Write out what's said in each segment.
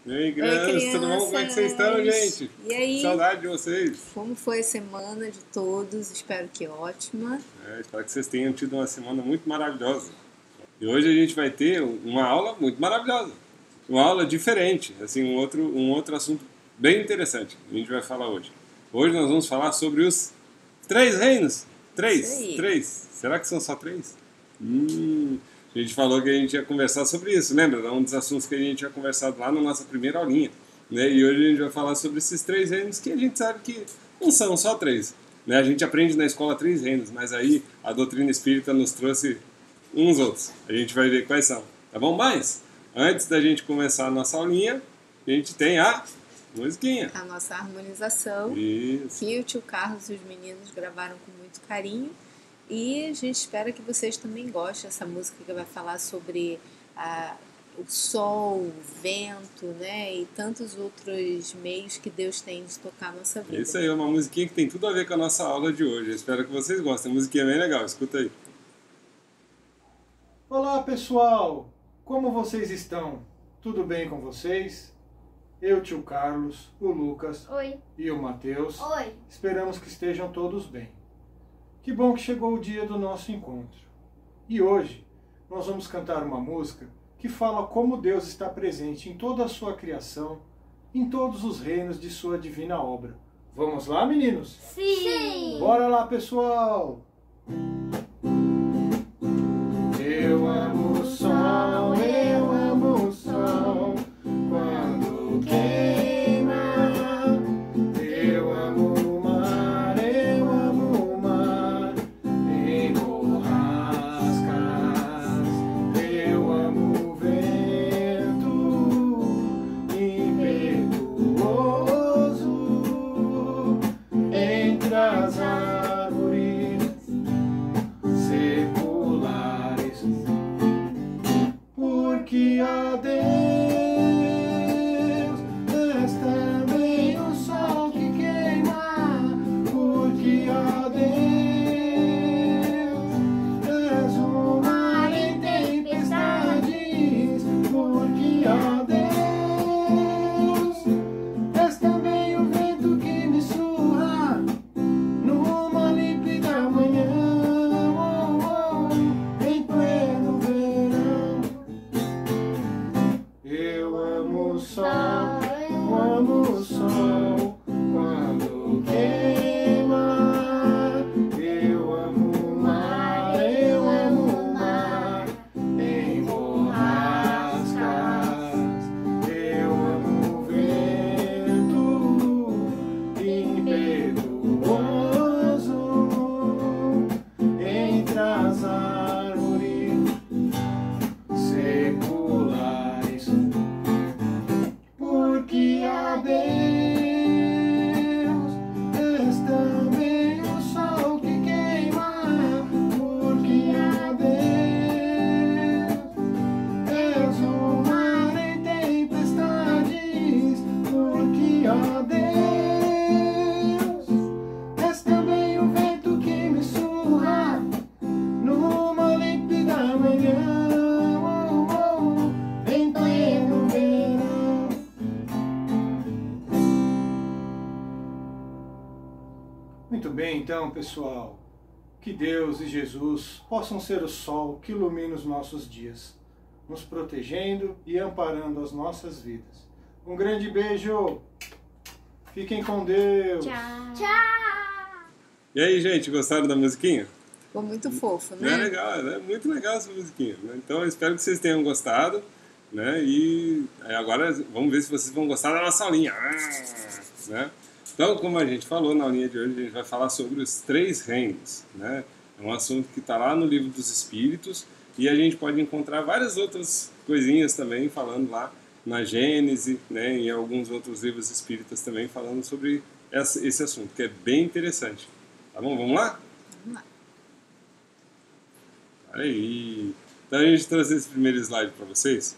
E aí, crianças, tudo bom? Como é que vocês estão, gente? E aí? Saudade de vocês. Como foi a semana de todos? Espero que ótima. Espero que vocês tenham tido uma semana muito maravilhosa. E hoje a gente vai ter uma aula muito maravilhosa. Uma aula diferente, assim, um outro assunto bem interessante que a gente vai falar hoje. Hoje nós vamos falar sobre os 3 reinos. 3. Será que são só 3? A gente falou que a gente ia conversar sobre isso, lembra? É um dos assuntos que a gente tinha conversado lá na nossa primeira aulinha. Né? E hoje a gente vai falar sobre esses 3 reinos que a gente sabe que não são só 3. Né? A gente aprende na escola 3 reinos, mas aí a doutrina espírita nos trouxe uns outros. A gente vai ver quais são. Tá bom? Mas, antes da gente começar a nossa aulinha, a gente tem a musiquinha. A nossa harmonização. Isso. Que o tio Carlos e os meninos gravaram com muito carinho. E a gente espera que vocês também gostem dessa música que vai falar sobre o sol, o vento, né? E tantos outros meios que Deus tem de tocar a nossa vida. Isso aí, é uma musiquinha que tem tudo a ver com a nossa aula de hoje. Eu espero que vocês gostem. A musiquinha é bem legal, escuta aí. Olá, pessoal! Como vocês estão? Tudo bem com vocês? Eu, tio Carlos, o Lucas Oi. E o Matheus. Oi. Esperamos que estejam todos bem. Que bom que chegou o dia do nosso encontro. E hoje nós vamos cantar uma música que fala como Deus está presente em toda a sua criação, em todos os reinos de sua divina obra. Vamos lá, meninos? Sim! Bora lá, pessoal! Eu amo o sol, eu amo o sol, quando queima. Eu amo o mar, em borrascas. Eu amo o vento, impetuoso, entre as árvores seculares. Porque a Deus és também o sol que queima. Porque a Deus és o mar em tempestades. Porque a Deus és também o vento que me surra numa límpida manhã, em pleno verão. Eu amo o sol, quando queima. Eu amo o mar, em borrascas. Eu amo o vento impetuoso, entre as árvores seculares. Porque a Deus és também o sol que queima. Porque a Deus és o mar em tempestades. Porque a Deus és também o vento que me surra numa límpida manhã, em pleno verão. Muito bem, então, pessoal. Que Deus e Jesus possam ser o sol que ilumina os nossos dias, nos protegendo e amparando as nossas vidas. Um grande beijo. Fiquem com Deus. Tchau! E aí, gente, gostaram da musiquinha? Ficou muito fofo, É né? legal, é muito legal essa musiquinha. Né? Então eu espero que vocês tenham gostado. Né? E agora vamos ver se vocês vão gostar da nossa aulinha. Né? Então, como a gente falou na aulinha de hoje, a gente vai falar sobre os 3 reinos. Né? É um assunto que está lá no Livro dos Espíritos e a gente pode encontrar várias outras coisinhas também falando lá na Gênese, né? E em alguns outros livros espíritas também falando sobre esse assunto, que é bem interessante. Tá bom? Vamos lá? Vamos lá. Aí. Então a gente trouxe esse primeiro slide para vocês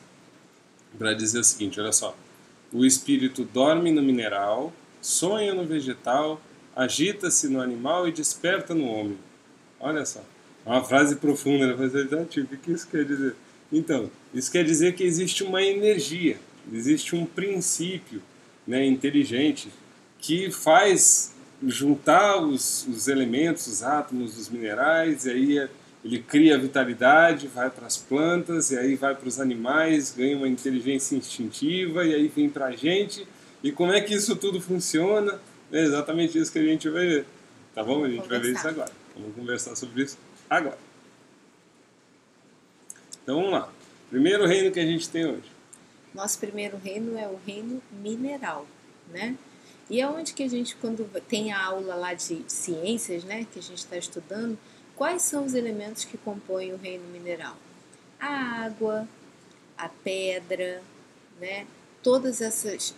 para dizer o seguinte, olha só. O espírito dorme no mineral, sonha no vegetal, agita-se no animal e desperta no homem. Olha só. É uma frase profunda, né? O que isso quer dizer? Então, isso quer dizer que existe uma energia, existe um princípio, né, inteligente que faz juntar os elementos, os átomos dos minerais, e aí ele cria vitalidade, vai para as plantas, e aí vai para os animais, ganha uma inteligência instintiva, e aí vem para a gente. E como é que isso tudo funciona? É exatamente isso que a gente vai ver. Tá bom? A gente vai ver isso agora. Vamos conversar sobre isso agora. Então vamos lá. Primeiro reino que a gente tem hoje. Nosso primeiro reino é o reino mineral, né? E é onde que a gente, quando tem a aula lá de ciências, né, que a gente está estudando, quais são os elementos que compõem o reino mineral? A água, a pedra, né? Todas essas,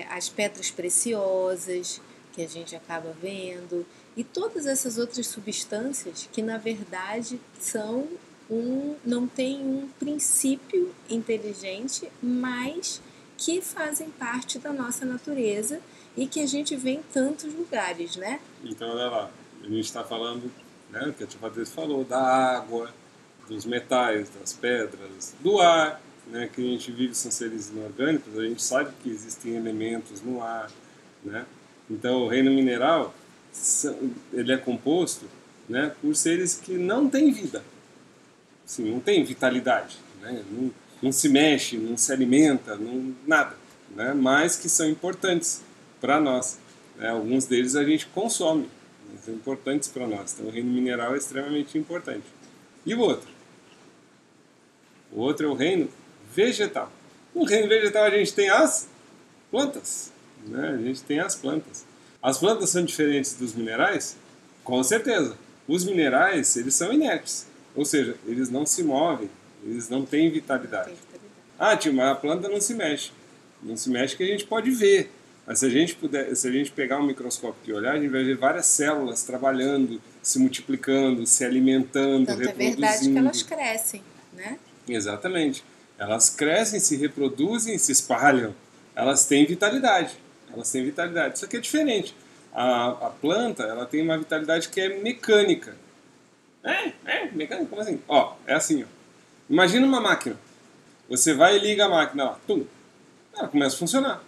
as pedras preciosas que a gente acaba vendo, e todas essas outras substâncias que, na verdade, não têm um princípio inteligente, mas que fazem parte da nossa natureza e que a gente vê em tantos lugares, né? Então, olha lá, a gente está falando, né, o que a tia Patrícia falou, da água, dos metais, das pedras, do ar, né, que a gente vive, são seres inorgânicos, a gente sabe que existem elementos no ar, né? Então, o reino mineral, ele é composto, né, por seres que não têm vida, assim, não têm vitalidade, né? Não se mexe, não se alimenta, nada, né? Mas que são importantes para nós, né? Alguns deles a gente consome, né? São importantes para nós. Então o reino mineral é extremamente importante. E o outro? O outro é o reino vegetal. No reino vegetal a gente tem as plantas, né? A gente tem as plantas. As plantas são diferentes dos minerais? Com certeza. Os minerais, eles são inertes, ou seja, eles não se movem, eles não têm vitalidade. Ah, tio, mas a planta não se mexe. Não se mexe que a gente pode ver. Mas se a gente pegar um microscópio e olhar, a gente vai ver várias células trabalhando, se multiplicando, se alimentando, Tanto reproduzindo. É verdade que elas crescem, né? Exatamente. Elas crescem, se reproduzem, se espalham. Elas têm vitalidade. Elas têm vitalidade. Isso aqui é diferente. A planta, ela tem uma vitalidade que é mecânica. Mecânica? Como assim? Ó, é assim, ó. Imagina uma máquina. Você vai e liga a máquina lá. Tum. Ela começa a funcionar.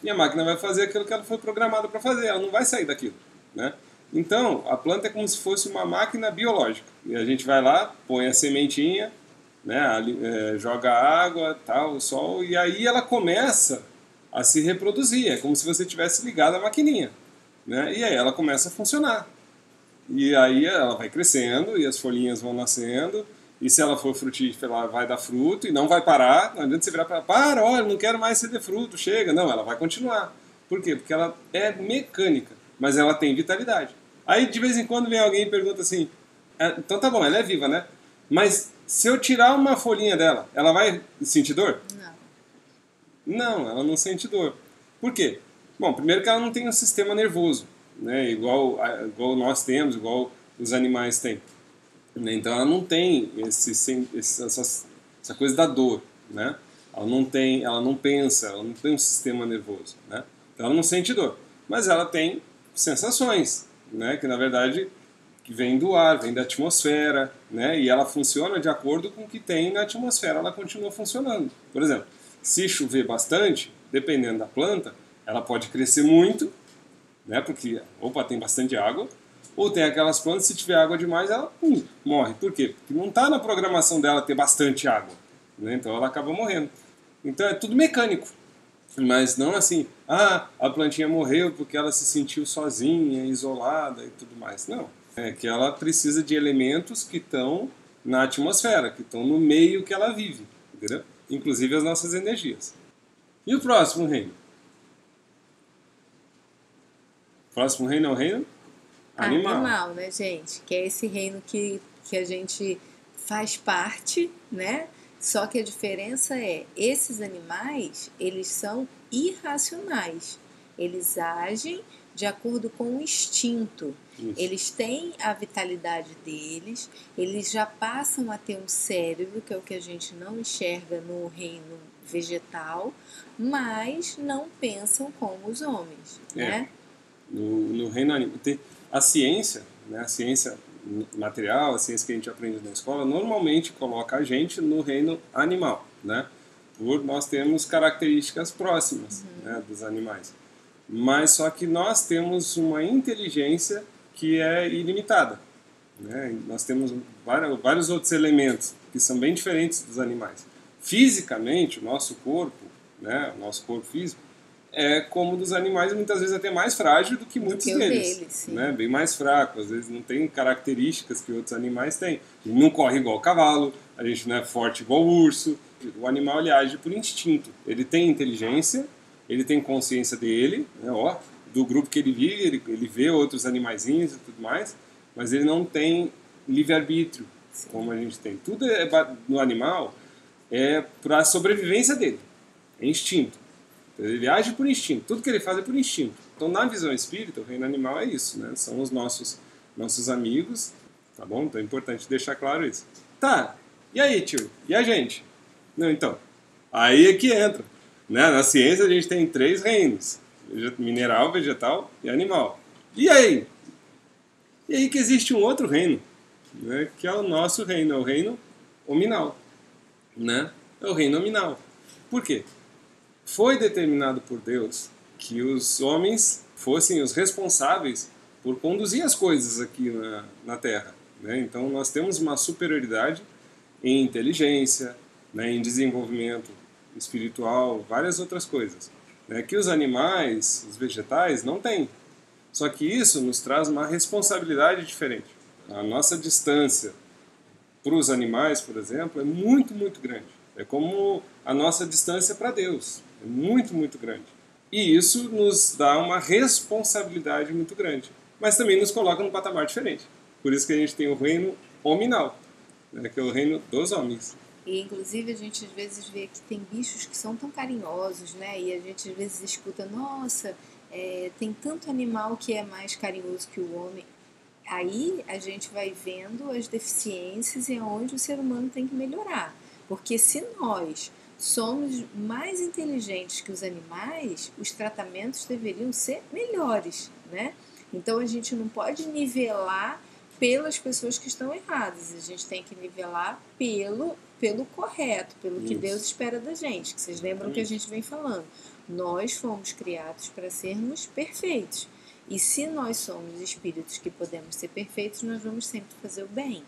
E a máquina vai fazer aquilo que ela foi programada para fazer. Ela não vai sair daquilo, né? Então, a planta é como se fosse uma máquina biológica. E a gente vai lá, põe a sementinha, né, joga água, tal, o sol, e aí ela começa a se reproduzir. É como se você tivesse ligado a maquininha, né? E aí ela começa a funcionar. E aí ela vai crescendo e as folhinhas vão nascendo. E se ela for frutífera, ela vai dar fruto e não vai parar. Não adianta você virar para ela, para, olha, não quero mais ceder fruto, chega. Não, ela vai continuar. Por quê? Porque ela é mecânica, mas ela tem vitalidade. Aí de vez em quando vem alguém e pergunta assim, então tá bom, ela é viva, né? Mas se eu tirar uma folhinha dela, ela vai sentir dor? Não. Não, ela não sente dor. Por quê? Bom, primeiro que ela não tem um sistema nervoso, né? Igual nós temos, igual os animais têm. Então ela não tem essa coisa da dor, né? Ela não pensa, ela não tem um sistema nervoso, né? Então ela não sente dor, mas ela tem sensações, né? Que na verdade que vem do ar, vem da atmosfera, né? E ela funciona de acordo com o que tem na atmosfera, ela continua funcionando. Por exemplo, se chover bastante, dependendo da planta, ela pode crescer muito, né? Porque tem bastante água. Ou tem aquelas plantas, se tiver água demais, ela morre. Por quê? Porque não está na programação dela ter bastante água, né? Então ela acaba morrendo. Então é tudo mecânico. Mas não assim, a plantinha morreu porque ela se sentiu sozinha, isolada e tudo mais. Não. É que ela precisa de elementos que estão na atmosfera, que estão no meio que ela vive. Entendeu? Inclusive as nossas energias. E o próximo reino? O próximo reino é o reino animal, né, gente? Que é esse reino que a gente faz parte, né? Só que a diferença é, esses animais, eles são irracionais. Eles agem de acordo com o instinto. Isso. Eles têm a vitalidade deles, eles já passam a ter um cérebro, que é o que a gente não enxerga no reino vegetal, mas não pensam como os homens, né? No reino animal. A ciência, né, a ciência material, a ciência que a gente aprende na escola, normalmente coloca a gente no reino animal, né? por nós termos características próximas, né, dos animais. Mas só que nós temos uma inteligência que é ilimitada, né? Nós temos vários outros elementos que são bem diferentes dos animais. Fisicamente, o nosso corpo, né, o nosso corpo físico, é como o dos animais, muitas vezes até mais frágil do que muitos deles, né? Bem mais fraco, às vezes não tem características que outros animais têm. A gente não corre igual o cavalo, a gente não é forte igual o urso. O animal, ele age por instinto. Ele tem inteligência, ele tem consciência dele, né, do grupo que ele vive, ele vê outros animaizinhos e tudo mais, mas ele não tem livre-arbítrio, como a gente tem. Tudo no animal é para a sobrevivência dele, é instinto. Ele age por instinto, tudo que ele faz é por instinto. Então, na visão espírita, o reino animal é isso, né? São os nossos amigos, tá bom? Então é importante deixar claro isso. Tá, e aí, tio? E a gente? Não, então, aí é que entra. Né? Na ciência a gente tem 3 reinos: mineral, vegetal e animal. E aí? E aí que existe um outro reino, né? Que é o nosso reino, é o reino hominal. Né? É o reino nominal. Por quê? Foi determinado por Deus que os homens fossem os responsáveis por conduzir as coisas aqui na Terra. Né? Então nós temos uma superioridade em inteligência, né, em desenvolvimento espiritual, várias outras coisas, né, que os animais, os vegetais, não têm. Só que isso nos traz uma responsabilidade diferente. A nossa distância para os animais, por exemplo, é muito, muito grande. É como a nossa distância para Deus. É muito, muito grande. E isso nos dá uma responsabilidade muito grande. Mas também nos coloca num patamar diferente. Por isso que a gente tem o reino hominal, né, que é o reino dos homens. E, inclusive, a gente às vezes vê que tem bichos que são tão carinhosos, né? E a gente às vezes escuta, nossa, tem tanto animal que é mais carinhoso que o homem. Aí a gente vai vendo as deficiências e onde o ser humano tem que melhorar. Porque se nós somos mais inteligentes que os animais, os tratamentos deveriam ser melhores, né? Então a gente não pode nivelar pelas pessoas que estão erradas, a gente tem que nivelar pelo correto, pelo que Deus espera da gente, que vocês lembram que a gente vem falando. Nós fomos criados para sermos perfeitos. E se nós somos espíritos que podemos ser perfeitos, nós vamos sempre fazer o bem.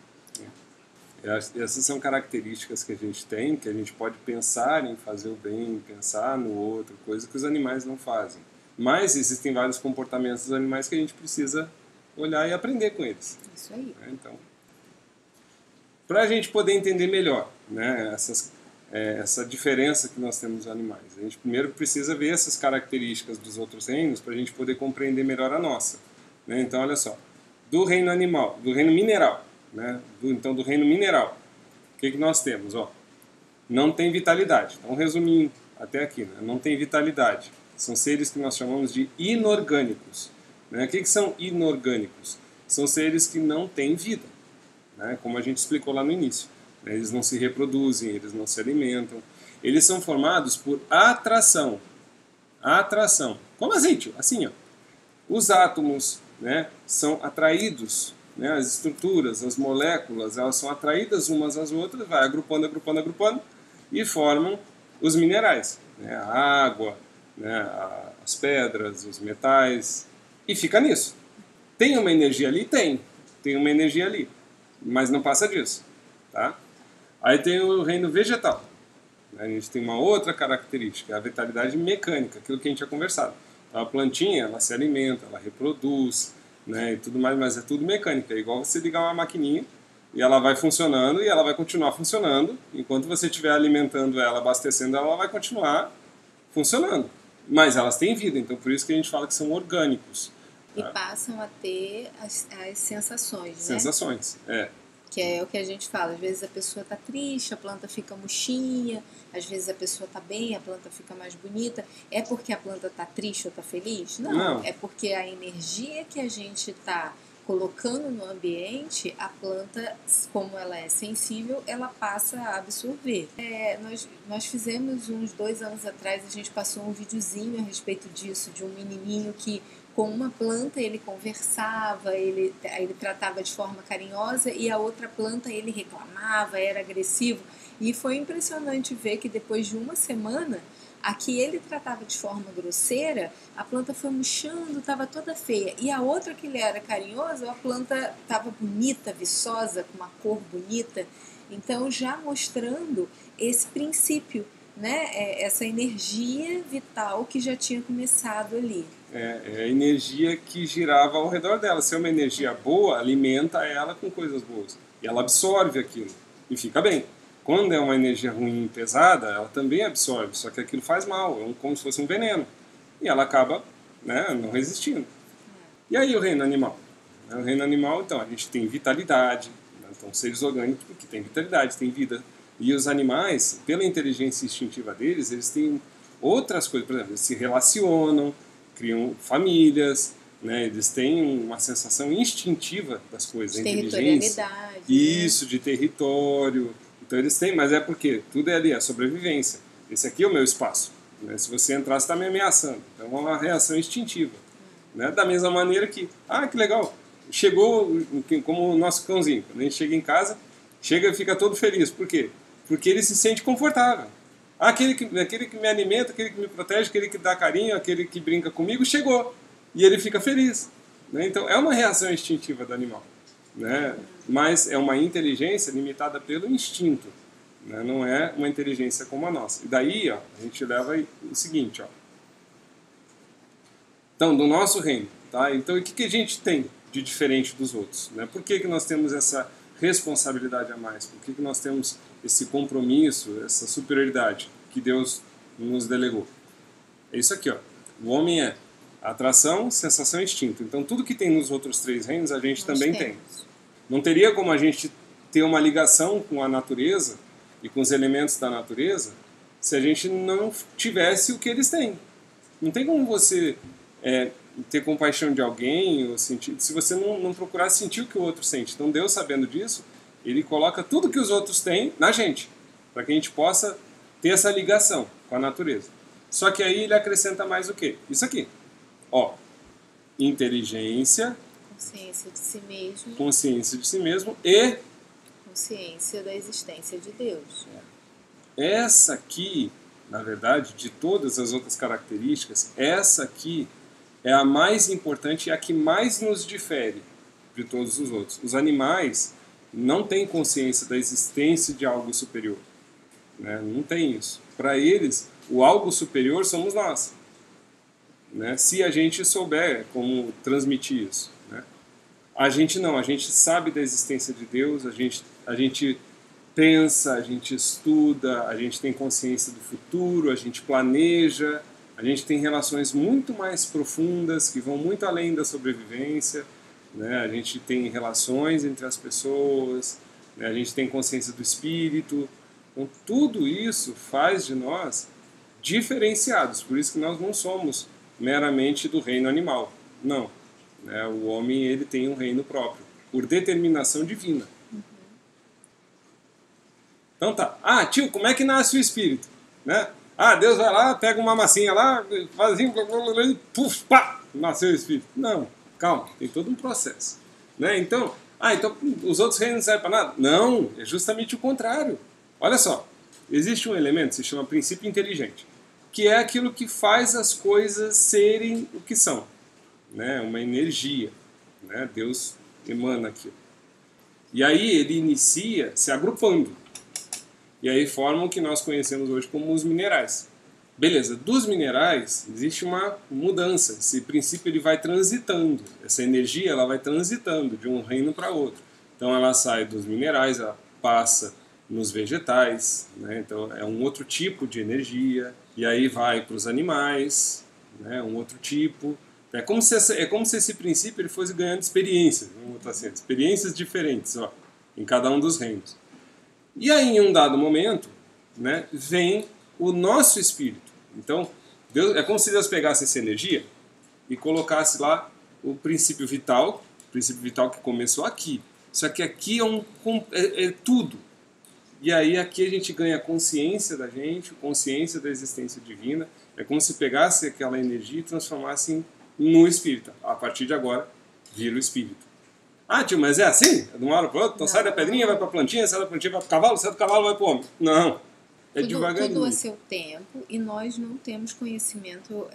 Essas são características que a gente tem, que a gente pode pensar em fazer o bem, pensar no outro, coisa que os animais não fazem. Mas existem vários comportamentos dos animais que a gente precisa olhar e aprender com eles. Isso aí. Então, para a gente poder entender melhor, né, essa diferença que nós temos nos animais, a gente primeiro precisa ver essas características dos outros reinos para a gente poder compreender melhor a nossa. Né? Então, olha só, do reino animal, do reino mineral, né? Do reino mineral, o que nós temos? Não tem vitalidade. Então, resumindo até aqui, né? Não tem vitalidade. São seres que nós chamamos de inorgânicos. Né? O que são inorgânicos? São seres que não têm vida, né? Como a gente explicou lá no início. Né? Eles não se reproduzem, eles não se alimentam. Eles são formados por atração. Atração. Como assim, tio? Assim, ó. Os átomos, né, são atraídos, né? As estruturas, as moléculas, elas são atraídas umas às outras, vai agrupando, agrupando, agrupando, e formam os minerais. Né? A água, né? As pedras, os metais, e fica nisso. Tem uma energia ali? Tem uma energia ali, mas não passa disso. Tá? Aí tem o reino vegetal. A gente tem uma outra característica, a vitalidade mecânica, aquilo que a gente tinha conversado. Então, a plantinha, ela se alimenta, ela reproduz, né, e tudo mais, mas é tudo mecânica. É igual você ligar uma maquininha e ela vai funcionando e ela vai continuar funcionando. Enquanto você estiver alimentando ela, abastecendo ela, ela vai continuar funcionando. Mas elas têm vida, então por isso que a gente fala que são orgânicos. E passam a ter as sensações, né? Sensações, Que é o que a gente fala, às vezes a pessoa está triste, a planta fica murchinha, às vezes a pessoa está bem, a planta fica mais bonita. É porque a planta está triste ou está feliz? Não, é porque a energia que a gente está colocando no ambiente, a planta, como ela é sensível, ela passa a absorver. Nós fizemos uns 2 anos atrás, a gente passou um videozinho a respeito disso, de um menininho que com uma planta ele conversava, ele tratava de forma carinhosa, e a outra planta ele reclamava, era agressivo. E foi impressionante ver que depois de uma semana, a que ele tratava de forma grosseira, a planta foi murchando, estava toda feia. E a outra que ele era carinhoso, a planta estava bonita, viçosa, com uma cor bonita. Então, já mostrando esse princípio, né? Essa energia vital que já tinha começado ali. É a energia que girava ao redor dela. Se é uma energia boa, alimenta ela com coisas boas. E ela absorve aquilo e fica bem. Quando é uma energia ruim e pesada, ela também absorve, só que aquilo faz mal, como se fosse um veneno. E ela acaba, né, não resistindo. E aí o reino animal? O reino animal, então, a gente tem vitalidade, né? Então seres orgânicos que têm vitalidade, têm vida. E os animais, pela inteligência instintiva deles, eles têm outras coisas. Por exemplo, eles se relacionam, criam famílias, né? Eles têm uma sensação instintiva das coisas. De territorialidade. Isso, de território. Então eles têm, mas é porque tudo é ali, é sobrevivência. Esse aqui é o meu espaço. Né? Se você entrar, você está me ameaçando. Então é uma reação instintiva. Né? Da mesma maneira que, que legal, chegou como o nosso cãozinho. Quando a gente chega em casa, chega e fica todo feliz. Por quê? Porque ele se sente confortável. Aquele que me alimenta, aquele que me protege, aquele que dá carinho, aquele que brinca comigo, chegou. E ele fica feliz. Né? Então é uma reação instintiva do animal. Né? Mas é uma inteligência limitada pelo instinto, né? Não é uma inteligência como a nossa. E daí a gente leva o seguinte, então, do nosso reino, tá? Então, o que a gente tem de diferente dos outros? Né? Por que nós temos essa responsabilidade a mais? Por que nós temos esse compromisso, essa superioridade que Deus nos delegou? É isso aqui, o homem é atração, sensação e instinto. Então, tudo que tem nos outros 3 reinos, a gente também tem. Não teria como a gente ter uma ligação com a natureza e com os elementos da natureza se a gente não tivesse o que eles têm. Não tem como você ter compaixão de alguém ou sentir, se você não procurar sentir o que o outro sente. Então Deus, sabendo disso, Ele coloca tudo que os outros têm na gente, para que a gente possa ter essa ligação com a natureza. Só que aí Ele acrescenta mais o quê? Isso aqui. Inteligência, consciência de si mesmo, e consciência da existência de Deus. Essa aqui, na verdade, de todas as outras características, essa aqui é a mais importante e a que mais nos difere de todos os outros. Os animais não têm consciência da existência de algo superior. Né? Não tem isso. Para eles, o algo superior somos nós. Né? Se a gente souber como transmitir isso. Né? A gente não, a gente sabe da existência de Deus, a gente pensa, a gente estuda, a gente tem consciência do futuro, a gente planeja, a gente tem relações muito mais profundas que vão muito além da sobrevivência, né? A gente tem relações entre as pessoas, né? A gente tem consciência do espírito. Então, tudo isso faz de nós diferenciados, por isso que nós não somos meramente do reino animal, não. Né? O homem ele tem um reino próprio, por determinação divina. Então tá. Tio, como é que nasce o espírito? Né? Deus vai lá, pega uma massinha lá, faz assim, puf, pá, nasceu o espírito. Não, calma, tem todo um processo. Né? Então os outros reinos não servem para nada? Não, é justamente o contrário. Olha só, existe um elemento que se chama princípio inteligente, que é aquilo que faz as coisas serem o que são. Né? Uma energia. Né? Deus emana aquilo. E aí ele inicia se agrupando. E aí formam o que nós conhecemos hoje como os minerais. Beleza, dos minerais existe uma mudança. Esse princípio ele vai transitando. Essa energia ela vai transitando de um reino para outro. Então ela sai dos minerais, ela passa nos vegetais. Né? Então é um outro tipo de energia. E aí vai para os animais, né? Um outro tipo. É como se esse princípio ele fosse ganhando experiências. Vamos botar assim, experiências diferentes em cada um dos reinos. E aí, em um dado momento, né, vem o nosso espírito. Então, Deus, é como se Deus pegasse essa energia e colocasse lá o princípio vital, princípio vital que começou aqui. Só que aqui é tudo. E aí aqui a gente ganha consciência da gente, consciência da existência divina. É como se pegasse aquela energia e transformasse no espírito. A partir de agora, vira o espírito. Ah, tio, mas é assim? É de uma hora para outra? Então sai da pedrinha, vai para a plantinha, sai da plantinha, vai para o cavalo, sai do cavalo, vai para o homem. Não. É devagarinho. Tudo a seu tempo, e nós não temos conhecimento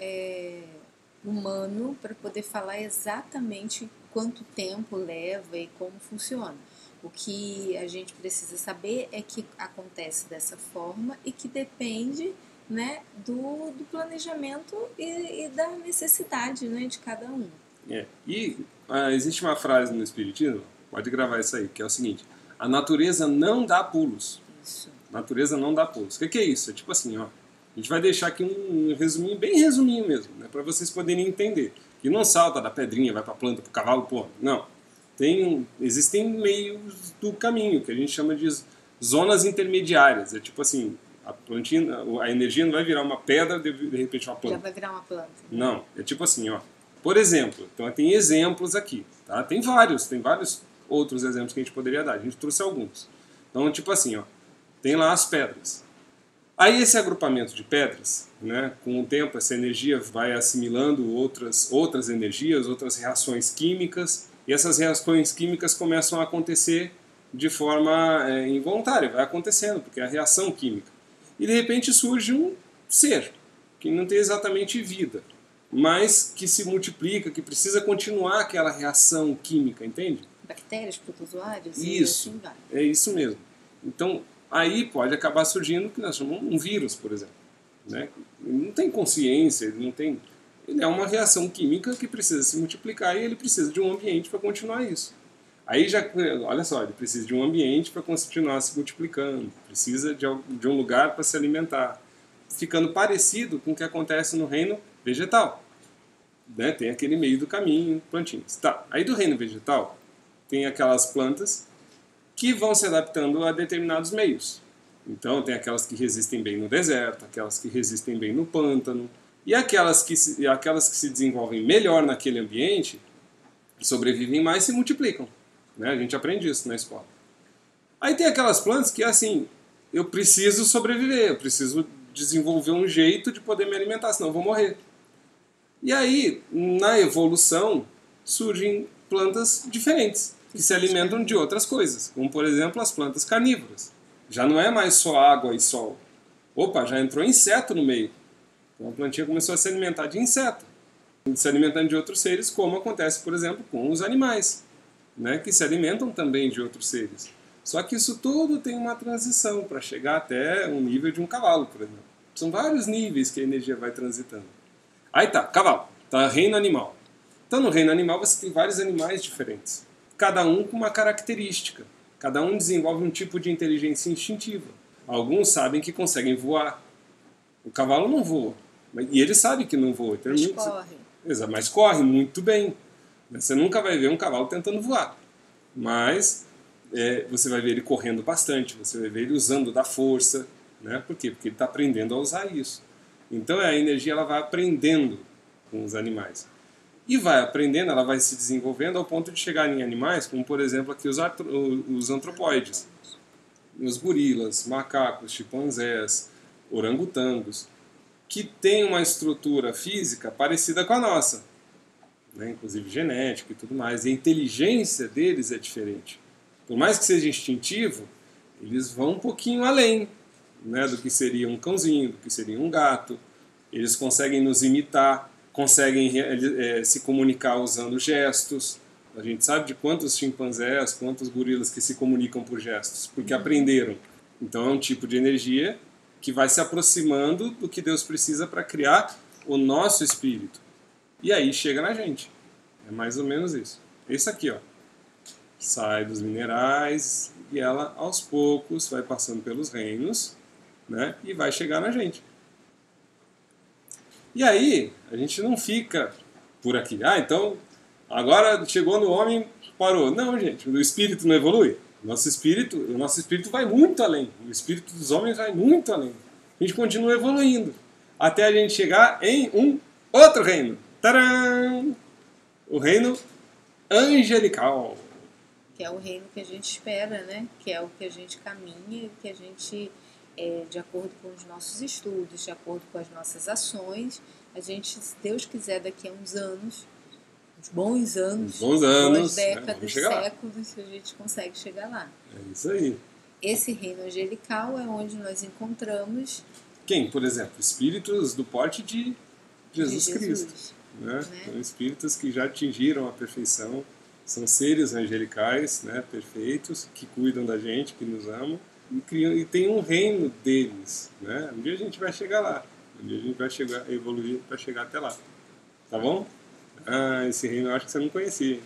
humano para poder falar exatamente quanto tempo leva e como funciona. O que a gente precisa saber é que acontece dessa forma e que depende, né, do planejamento e da necessidade, né, de cada um. E existe uma frase no Espiritismo, pode gravar isso aí, que é o seguinte: a natureza não dá pulos. Isso. A natureza não dá pulos. O que é isso? É tipo assim, ó, a gente vai deixar aqui um resuminho, bem resuminho mesmo, né, para vocês poderem entender. Que não salta da pedrinha, vai para a planta, para o cavalo, pô, não. Existem meios do caminho, que a gente chama de zonas intermediárias. É tipo assim, a plantinha, a energia não vai virar uma pedra, de repente uma planta. Já vai virar uma planta. Não, é tipo assim, ó. Por exemplo, então tem exemplos aqui, tá? Tem vários outros exemplos que a gente poderia dar. A gente trouxe alguns. Então, tipo assim, ó, tem lá as pedras. Aí esse agrupamento de pedras, né, com o tempo essa energia vai assimilando outras energias, outras reações químicas, e essas reações químicas começam a acontecer de forma involuntária, vai acontecendo, porque é a reação química. E de repente surge um ser, que não tem exatamente vida, mas que se multiplica, que precisa continuar aquela reação química, entende? Bactérias, protozoários, isso, e assim vai. É isso mesmo. Então, aí pode acabar surgindo o que nós chamamos um vírus, por exemplo. Né? Ele não tem consciência, ele é uma reação química que precisa se multiplicar e ele precisa de um ambiente para continuar isso. Aí olha só, ele precisa de um ambiente para continuar se multiplicando, precisa de um lugar para se alimentar, ficando parecido com o que acontece no reino vegetal. Né? Tem aquele meio do caminho, plantinhas. Tá. Aí do reino vegetal tem aquelas plantas que vão se adaptando a determinados meios. Então tem aquelas que resistem bem no deserto, aquelas que resistem bem no pântano, e aquelas que se desenvolvem melhor naquele ambiente, sobrevivem mais e se multiplicam. Né? A gente aprende isso na escola. Aí tem aquelas plantas que, assim, eu preciso sobreviver, eu preciso desenvolver um jeito de poder me alimentar, senão eu vou morrer. E aí, na evolução, surgem plantas diferentes, que se alimentam de outras coisas, como, por exemplo, as plantas carnívoras. Já não é mais só água e sol. Opa, já entrou inseto no meio. Então a plantinha começou a se alimentar de inseto, se alimentando de outros seres, como acontece, por exemplo, com os animais, né, que se alimentam também de outros seres. Só que isso tudo tem uma transição para chegar até um nível de um cavalo, por exemplo. São vários níveis que a energia vai transitando. Aí tá, cavalo, tá reino animal. Então no reino animal você tem vários animais diferentes, cada um com uma característica. Cada um desenvolve um tipo de inteligência instintiva. Alguns sabem que conseguem voar. O cavalo não voa. E ele sabe que não voa. Mas corre. Exato, mas corre muito bem. Você nunca vai ver um cavalo tentando voar. Mas você vai ver ele correndo bastante. Você vai ver ele usando da força. Né? Por quê? Porque ele está aprendendo a usar isso. Então a energia ela vai aprendendo com os animais. E vai aprendendo, ela vai se desenvolvendo ao ponto de chegar em animais, como por exemplo aqui os antropóides, os gorilas, macacos, chimpanzés, orangotangos, que têm uma estrutura física parecida com a nossa, né? Inclusive genética e tudo mais, e a inteligência deles é diferente. Por mais que seja instintivo, eles vão um pouquinho além, né, do que seria um cãozinho, do que seria um gato. Eles conseguem nos imitar, conseguem se comunicar usando gestos. A gente sabe de quantos chimpanzés, quantos gorilas que se comunicam por gestos, porque aprenderam. Então é um tipo de energia que vai se aproximando do que Deus precisa para criar o nosso espírito. E aí chega na gente. É mais ou menos isso. Esse aqui, ó, sai dos minerais e ela aos poucos vai passando pelos reinos, né, e vai chegar na gente. E aí, a gente não fica por aqui. Ah, então, agora chegou no homem, parou. Não, gente, o espírito não evolui. O nosso espírito vai muito além. O espírito dos homens vai muito além. A gente continua evoluindo. Até a gente chegar em um outro reino. Tcharam! O reino angelical. Que é o reino que a gente espera, né? Que é o que a gente caminha e que a gente, de acordo com os nossos estudos, de acordo com as nossas ações, a gente, se Deus quiser, daqui a uns anos, uns bons anos, boas décadas, séculos, a gente consegue chegar lá. É isso aí. Esse reino angelical é onde nós encontramos... Quem, por exemplo? Espíritos do porte de Jesus Cristo. Né? São espíritos que já atingiram a perfeição, são seres angelicais, né, perfeitos, que cuidam da gente, que nos amam, e tem um reino deles. Né? Um dia a gente vai chegar lá, um dia a gente vai chegar, evoluir para chegar até lá. Tá bom? Esse reino eu acho que você não conhecia.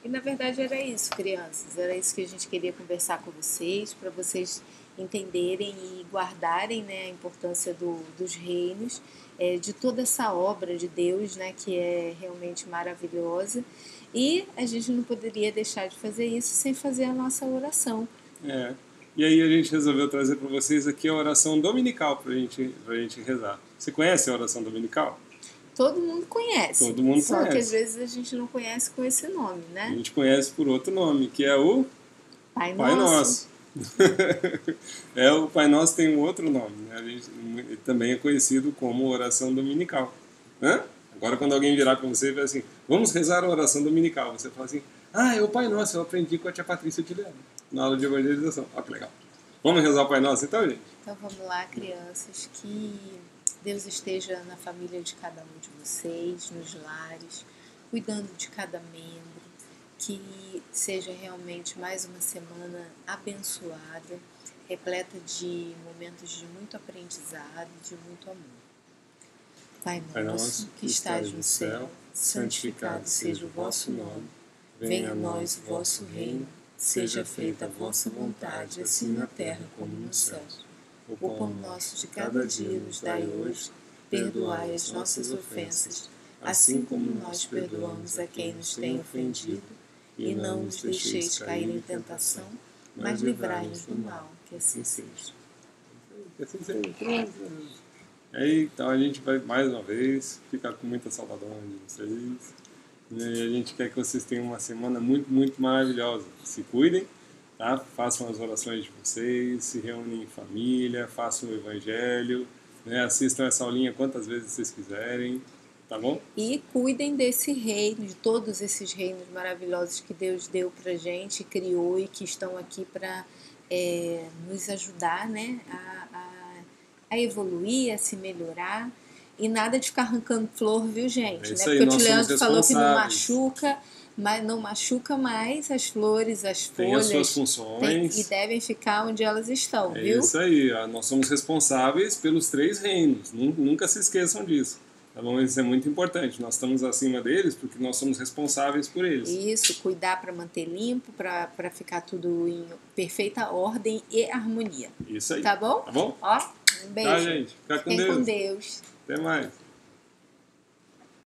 E na verdade era isso, crianças, era isso que a gente queria conversar com vocês, para vocês entenderem e guardarem, né, a importância dos reinos, de toda essa obra de Deus, né, que é realmente maravilhosa, e a gente não poderia deixar de fazer isso sem fazer a nossa oração. E aí a gente resolveu trazer para vocês aqui a oração dominical para a gente rezar. Você conhece a oração dominical? Todo mundo conhece. Todo mundo Só conhece. que às vezes a gente não conhece com esse nome, né? A gente conhece por outro nome, que é o Pai Nosso. O Pai Nosso tem um outro nome, né? Ele também é conhecido como oração dominical. Agora quando alguém virar para você e falar assim, vamos rezar a oração dominical, você fala assim, é o Pai Nosso, eu aprendi com a tia Patrícia de Leão, na aula de evangelização. Olha que legal. Vamos rezar o Pai Nosso então, gente? Então vamos lá, crianças, que Deus esteja na família de cada um de vocês, nos lares, cuidando de cada membro, que seja realmente mais uma semana abençoada, repleta de momentos de muito aprendizado, de muito amor. Pai nosso, que estás no céu, santificado seja o vosso nome. Venha a nós o vosso reino, seja feita a vossa vontade, assim na terra como no céu. O pão nosso de cada dia nos dai hoje, perdoai as nossas ofensas, assim como nós perdoamos a quem nos tem ofendido, e não nos deixeis cair em tentação, mas livrai-nos do mal, que assim seja. Que assim seja. Então a gente vai mais uma vez ficar com muita saudade de vocês. E a gente quer que vocês tenham uma semana muito, muito maravilhosa. Se cuidem, tá? Façam as orações de vocês, se reúnem em família, façam o evangelho, né? Assistam essa aulinha quantas vezes vocês quiserem, tá bom? E cuidem desse reino, de todos esses reinos maravilhosos que Deus deu pra gente, criou e que estão aqui para nos ajudar, né? A evoluir, a se melhorar. E nada de ficar arrancando flor, viu, gente? Né? Porque o tio Leandro falou que não machuca, mas não machuca mais as flores, as folhas. Tem as suas funções. E devem ficar onde elas estão, viu? É isso aí, nós somos responsáveis pelos 3 reinos. Nunca se esqueçam disso. Tá bom? Isso é muito importante. Nós estamos acima deles porque nós somos responsáveis por eles. Isso, cuidar para manter limpo, para ficar tudo em perfeita ordem e harmonia. Isso aí. Tá bom? Tá bom? Ó, um beijo. Tá, gente. Fica com Deus. Com Deus. Até mais.